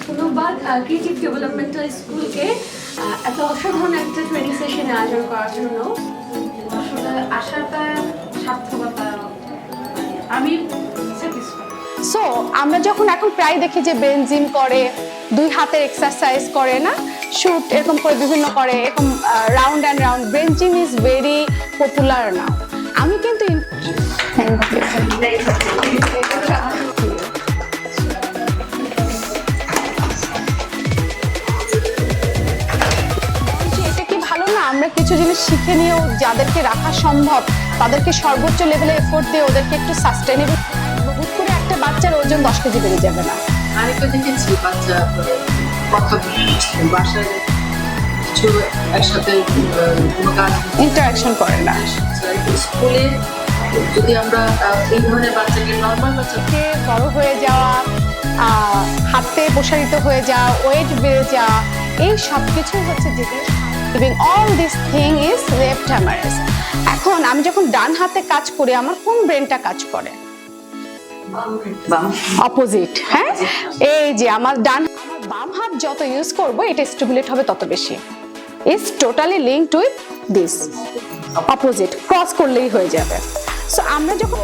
ধন্যবাদ creative developmental স্কুলকে এত অসাধারণ একটা ট্রেনিং সেশনে আয়োজন করার জন্য। আসলে আশাটা সার্থকতা আমি স্যাটিসফাইড। সো আমরা যখন এখন প্রায় দেখি যে ব্রেন জিম করে, 2 হাতের এক্সারসাইজ করে না, শুট এরকম করে বিভিন্ন করে, এরকম round and round. Brain gym is very popular now. আমি কিন্তু এটা কি ভালো না, আমরা কিছু জিনিস শিখে নিয়েও যাদেরকে রাখা সম্ভব তাদেরকে সর্বোচ্চ লেভেলে এফোর্ট দিয়ে ওদেরকে একটু সাস্টেনেবল। হুট করে একটা বাচ্চার ওজন 10 কেজি বেড়ে যাবে না। আমি তো দেখেছি বাচ্চা কথা বলছে বাসায় কিছু একসাথে কোনো কাজ ইন্টারাকশন করে না। স্কুলে যদি আমরা এই ধরনের বাচ্চাকে নর্মাল বাচ্চাকে বড় হয়ে যাওয়া, হাতে প্রসারিত হয়ে যাওয়া, ওয়েট বেড়ে যাওয়া, এই সব কিছুই হচ্ছে যেগুলো all this thing is left haemorrhage. এখন আমি যখন ডান হাতে কাজ করি আমার কোন ব্রেনটা কাজ করে? অপোজিট। হ্যাঁ, এই যে আমার বাম হাত যত ইউজ করব এটা স্টিমুলেট হবে তত বেশি। Is totally linked with this opposite, cross করলেই হয়ে যাবে। সো আমরা যখন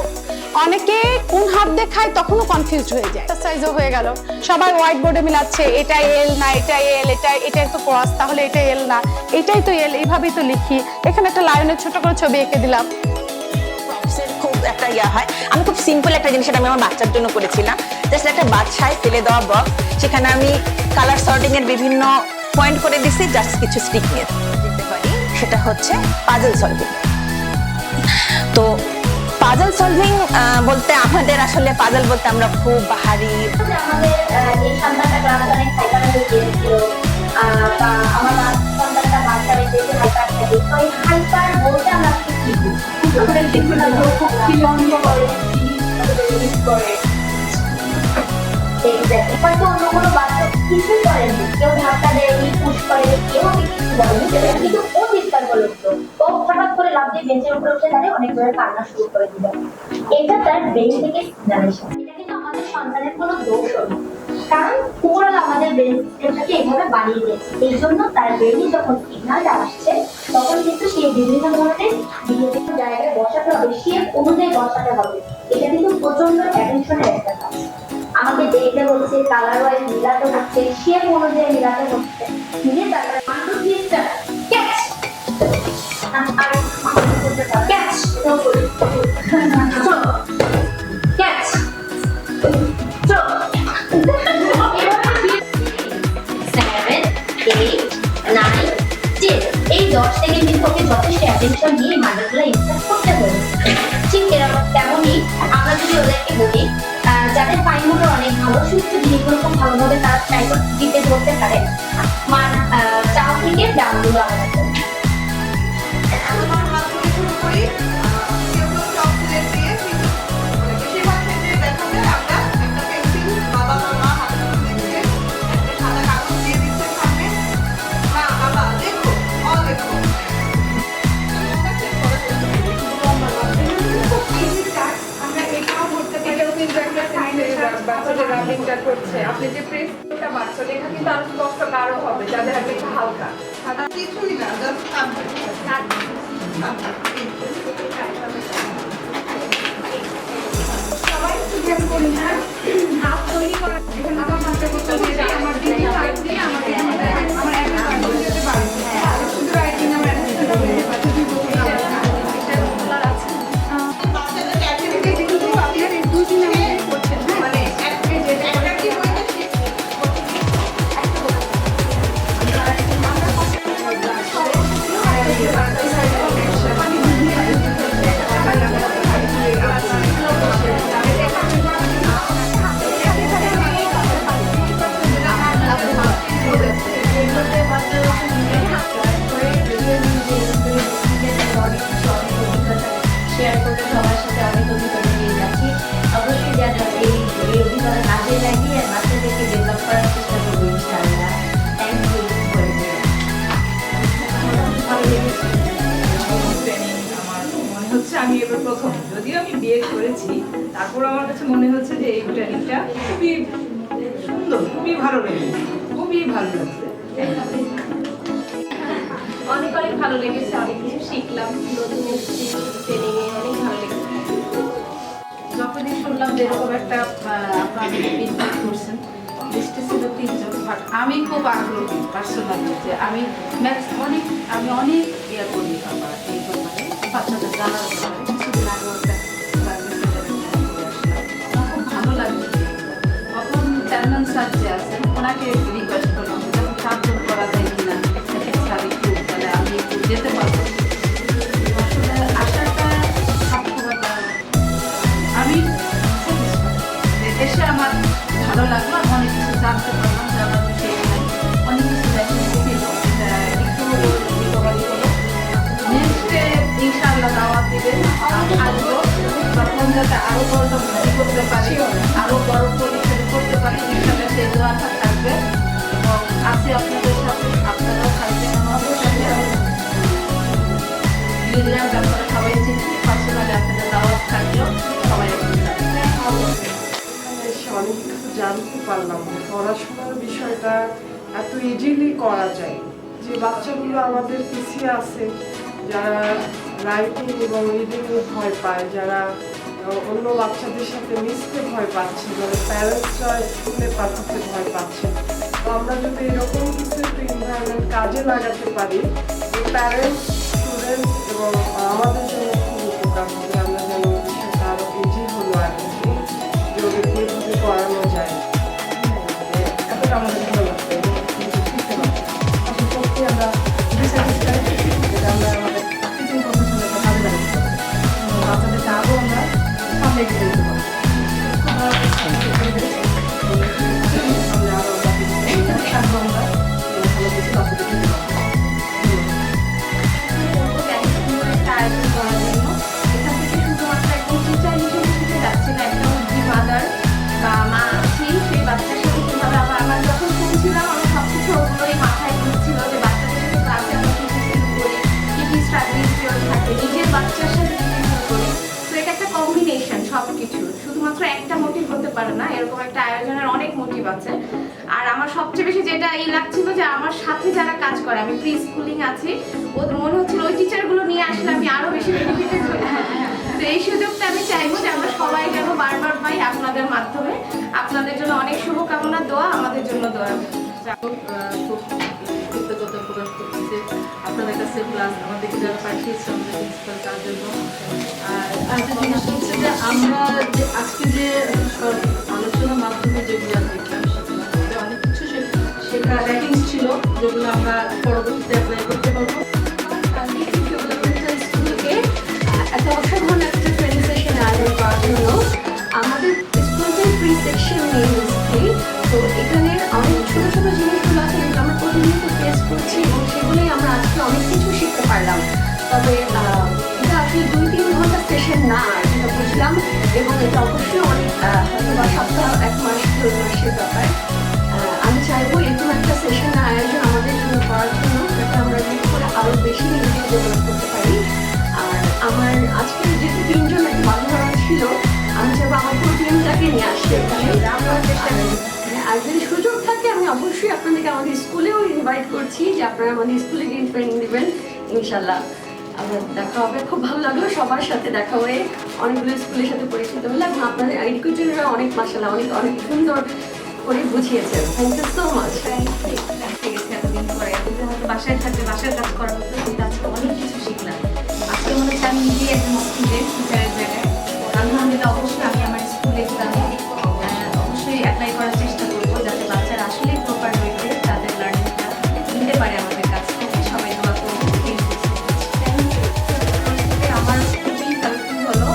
অনেকে কোন হাত দেখায় তখনও কনফিউজড হয়ে যায়। এক্সারসাইজও হয়ে গেল, সবাই হোয়াইট বোর্ডে মিলাচ্ছে এটা এল না এটা এল, এটা তো ক্রস, তাহলে এটা এল না এটাই তো এল, এইভাবেই তো লিখি। এখানে একটা লায়নের ছোট করে ছবি এঁকে দিলাম। খুব একটা হয়, আমি খুব সিম্পল একটা জিনিস আমি আমার বাচ্চার জন্য করেছিলাম। জাস্ট একটা বাচ্চায় ফেলে দেওয়া বক্স, সেখানে আমি কালার সর্টিং এর বিভিন্ন পয়েন্ট করে দিছি, জাস্ট কিছু স্টিক নিয়ে দিতে পারি। সেটা হচ্ছে পাজল সলভিং। তো পাজল সলভিং বলতে আমাদের আসলে পাজল বলতে আমরা খুব বাহারি। আমাদের এই সন্তানটা ক্লাসে অনেক হাইপার হয়ে গিয়েছিল, বা আমার সন্তানটা বাচ্চা বেশি হাইপার থাকে। তো এই হাইপার বলতে আমরা কি হয়তো অন্য কোনো বাচ্চা কিছুই করেনি, কেউ ধাক্কা দেয়নি, পুশ করেনি, কেউ আমি কিছু বলেনি, কিন্তু ও চিৎকার করে উঠলো। ও হঠাৎ করে লাফ দিয়ে বেঞ্চের উপরে উঠে দাঁড়িয়ে অনেক জোরে কান্না শুরু করে দিল। এটা তার ব্রেন থেকে সিগন্যালেশন। এটা কিন্তু আমাদের সন্তানের কোনো দোষ নয়, কারণ ওরাল আমাদের ব্রেন সিস্টেমটাকে এইভাবে বানিয়ে দিয়েছে। এই জন্য তার ব্রেনে যখন সিগন্যালটা আসছে তখন কিন্তু সেই বিভিন্ন ধরনের বিভিন্ন জায়গায় বসাতে হবে, শেপ অনুযায়ী বসাতে হবে। এটা কিন্তু প্রচন্ড অ্যাটেনশনের একটা কাজ। আমাকে দেখতে হচ্ছে, কালার ওয়াইজ মিলাতে হচ্ছে, শেপ অনুযায়ী মিলাতে হচ্ছে, মিলে তারপরে মান্ডু দিয়েছে ক্যাচ আর ক্যাচ ক্যাচ এই 10 থেকে কিন্তু ওকে যথেষ্ট অ্যাটেনশন দিয়ে মান্ডুগুলো ইনস্ট্রাক্ট করতে হবে। ঠিক তেমনই আমরা যদি ওদেরকে বলি যাদের ফাইন মোটর অনেক ভালো, সুস্থ জিনিসগুলো খুব ভালোভাবে তারা ট্রাই দিতে ধরতে পারে, চা থেকে ডাউনগুলো আমাদের আপনি যে প্রেসটা বাচ্চা লেখা কিন্তু আরো স্পষ্ট কারো হবে যাদের হাতে একটু হালকা কিছুই না, সবাই একটু করি না হাত তৈরি করা। এখানে আমার মাথা করতে হবে আমার দিদি সাইড দিয়ে আমাকে আমার একটা কাজ করতে পারি শুধু রাইটিং আমার একটা করতে পারি। আমি এবার প্রথম, যদিও আমি বিয়ে করেছি, তারপর আমার কাছে মনে হচ্ছে যে এই ট্রেনিংটা খুবই সুন্দর। সুন্দর, খুবই ভালো লেগেছে, খুবই ভালো লাগছে। অনেক অনেক ভালো লেগেছে, অনেক কিছু শিখলাম, নতুন ট্রেনিং এ অনেক ভালো লেগেছে। যখনই শুনলাম যে এরকম একটা আপনারা ইনভাইট করছেন, লিস্টে ছিল 3 জন, বাট আমি খুব আগ্রহী পার্সোনালি যে আমি অনেক ইয়ে করি আমার এই ব্যাপারে বাচ্চাদের জানার ব্যাপারে। কিছুদিন আগে একটা খুব ভালো লাগছে। তখন চেয়ারম্যান স্যার যে আছেন ওনাকে রিকোয়েস্ট করলাম যখন 7 জন করা যায় কিনা স্যার একটু তাহলে আমি একটু যেতে পারবো। আসলে আশাটা সার্থকতা আমি এসে আমার ভালো লাগলো, আমি অনেক কিছু জানতে পারলাম, জানার বিষয় অনেক কিছু দেখতে একটু রিকভারি হলো। নেক্সটে ইনশাআল্লাহ দাওয়াত দিবেন, আসবো তখন যাতে আরো বড় ভালো করতে পারি, আরো বড় পরিসরে করতে পারি, ইনশাআল্লাহ সেই দোয়াটা থাকবে এবং আছি আপনাদের সাথে, আপনারাও থাকবেন আমাদের সাথে। মিউজিয়াম আপনারা সবাই চিনি, পার্সোনালি আপনাদের দাওয়াত থাকলেও সবাই এসে অনেক কিছু জানতে পারলাম। পড়াশোনার বিষয়টা এত ইজিলি করা যায়, যে বাচ্চাগুলো আমাদের পিছিয়ে আছে, যারা রাইটিং এবং রিডিংয়ে ভয় পায়, যারা অন্য বাচ্চাদের সাথে মিশতে ভয় পাচ্ছে, যারা প্যারেন্টসরা স্কুলে পাঠাতে ভয় পাচ্ছে, তো আমরা যদি এরকম কিছু একটা এনভায়রনমেন্ট কাজে লাগাতে পারি, প্যারেন্টস, স্টুডেন্ট এবং আমাদের জন্য খুব উপকার হবে। আমরা যেন বিষয়টা আরও ইজি হলো আর কি, যে ওদেরকে এভাবে করানো যায়। এতটা আমাদের ভালো লাগছে এবং শিখতে পারছি। সত্যি আমরা ডিসঅ্যাটিসফাইড যেটা আমরা আমাদের টিচিং প্রফেশনে কাজে লাগাতে পারি, বাচ্চাদেরকে আরও আমরা সামনে এগিয়ে দিতে পারবো। আমরা আরও থাকবো, আমরা ভালো কিছু বাচ্চাদের দিতে পারবো। আয়োজন করার জন্য এখান থেকে শুধুমাত্র একজন টিচার হিসেবে শিখে যাচ্ছি না, একটা মাদার বা মা আছি, সেই বাচ্চার সাথে কীভাবে আমার যখন শুনছিলাম আমার সব কিছু ওগুলোই মাথায় ঘুরছিল যে বাচ্চাদের সাথে ক্লাসে আমরা কী কী করি, কী কী স্ট্রাগলিং পিরিয়ড থাকে, নিজের বাচ্চার সাথে কী কী করি। তো এটা একটা কম্বিনেশন, সব কিছু শুধুমাত্র একটা মোটিভ হতে পারে না, এরকম একটা আয়োজনের অনেক মোটিভ আছে। আর আমার সবচেয়ে বেশি যেটা লাগছিল যে আমার সাথে যারা কাজ করে, আমি প্রি স্কুলিং আছি, ওদের মনে হচ্ছিল ওই টিচারগুলো নিয়ে আসলে আমি আরো বেশি বেনিফিটেড হই। তো এই সুযোগটা আমি চাইবো যে আমরা সবাই যেন বারবার পাই আপনাদের মাধ্যমে। আপনাদের জন্য অনেক শুভকামনা, দোয়া, আমাদের জন্য দোয়া। খুব কৃতজ্ঞতা প্রকাশ করছি যে আপনাদের কাছে প্লাস আমাদেরকে যারা পাঠিয়েছে আমাদের প্রিন্সিপাল তার জন্য। আর আরেকটা জিনিস হচ্ছে যে আমরা যে আজকে যে সব আলোচনার মাধ্যমে যেগুলো দেখলাম সেগুলো অনেক কিছু শেখা র্যাঙ্কিংস ছিল যেগুলো আমরা পরবর্তীতে অ্যাপ্লাই করতে পারবো। স্কুলকে এত অসাধারণ একটা ট্রেনিং সেশন আয়োজন করার জন্য আমাদের স্কুলটাই প্রি সেকশন নিয়ে এসেছি। তো এখানের অনেক ছোটো ছোটো জিনিসগুলো আছে যেগুলো আমরা প্রতিনিয়ত ফেস করছি এবং সেগুলোই আমরা আজকে অনেক কিছু শিখতে পারলাম। তবে এটা আসলে 2-3 ঘন্টা সেশন না, যেটা বুঝলাম, এবং এটা অবশ্যই অনেক হয়তো বা সপ্তাহ 1 মাস 2 মাসের ব্যাপার। আমি চাইবো এরকম একটা সেশন আয়োজন আমাদের জন্য করার জন্য, যাতে আমরা যেটা করে আরও বেশি নিজেকে ডেভেলপ করতে পারি। আর আমার আজকে যেহেতু 3 জন একটা বাধা ছিল, আমি চাইবো আমার পুরো টিমটাকে নিয়ে আসতে এখানে। আমরা চেষ্টা করি, আর যদি সুযোগ থাকে আমি অবশ্যই আপনাদেরকে আমাদের স্কুলেও ইনভাইট করছি যে আপনারা আমাদের স্কুলে গিয়ে ট্রেনিং দেবেন। ইনশাল্লাহ আবার দেখা হবে। খুব ভালো লাগলো সবার সাথে দেখা হয়ে, অনেকগুলো স্কুলের সাথে পরিচিত হলে, এবং আপনাদের এডুকেটররা অনেক মাশাআল্লাহ অনেক অনেক সুন্দর করে বুঝিয়েছেন। Thank you so much. এতদিন পরে হয়তো বাসায় থাকলে বাসায় কাজ করা হতো, কিন্তু আজকে অনেক কিছু শিখলাম। আজকে মনে হচ্ছে আমি নিজেই একজন স্টুডেন্ট টিচারের জায়গায়। আলহামদুলিল্লাহ, অবশ্যই আমি আমার স্কুলে অবশ্যই অ্যাপ্লাই করার চেষ্টা করবো, যাতে বাচ্চারা আসলেই প্রপার ওয়েতে তাদের লার্নিংটা নিতে পারে আমাদের কাছ থেকে। সবাই দোয়া করবো। আমার খুবই হেল্পফুল হলো।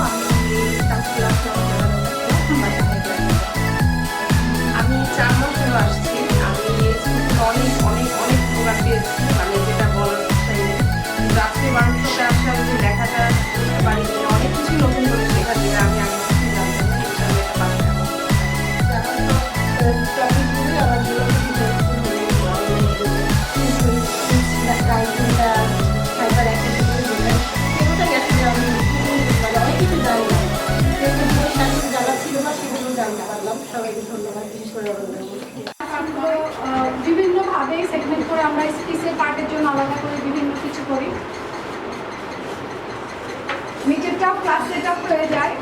আমি 4 মাস হলো আসছি। আমি অনেক অনেক অনেক প্রোগ্রাম পেয়েছি, মানে যেটা বলার ছাদে সেগমেন্ট করে আমরা স্পিসের পার্টের জন্য আলাদা করে বিভিন্ন কিছু করি। নিচেরটাও ক্লাস সেট আপ হয়ে যায়।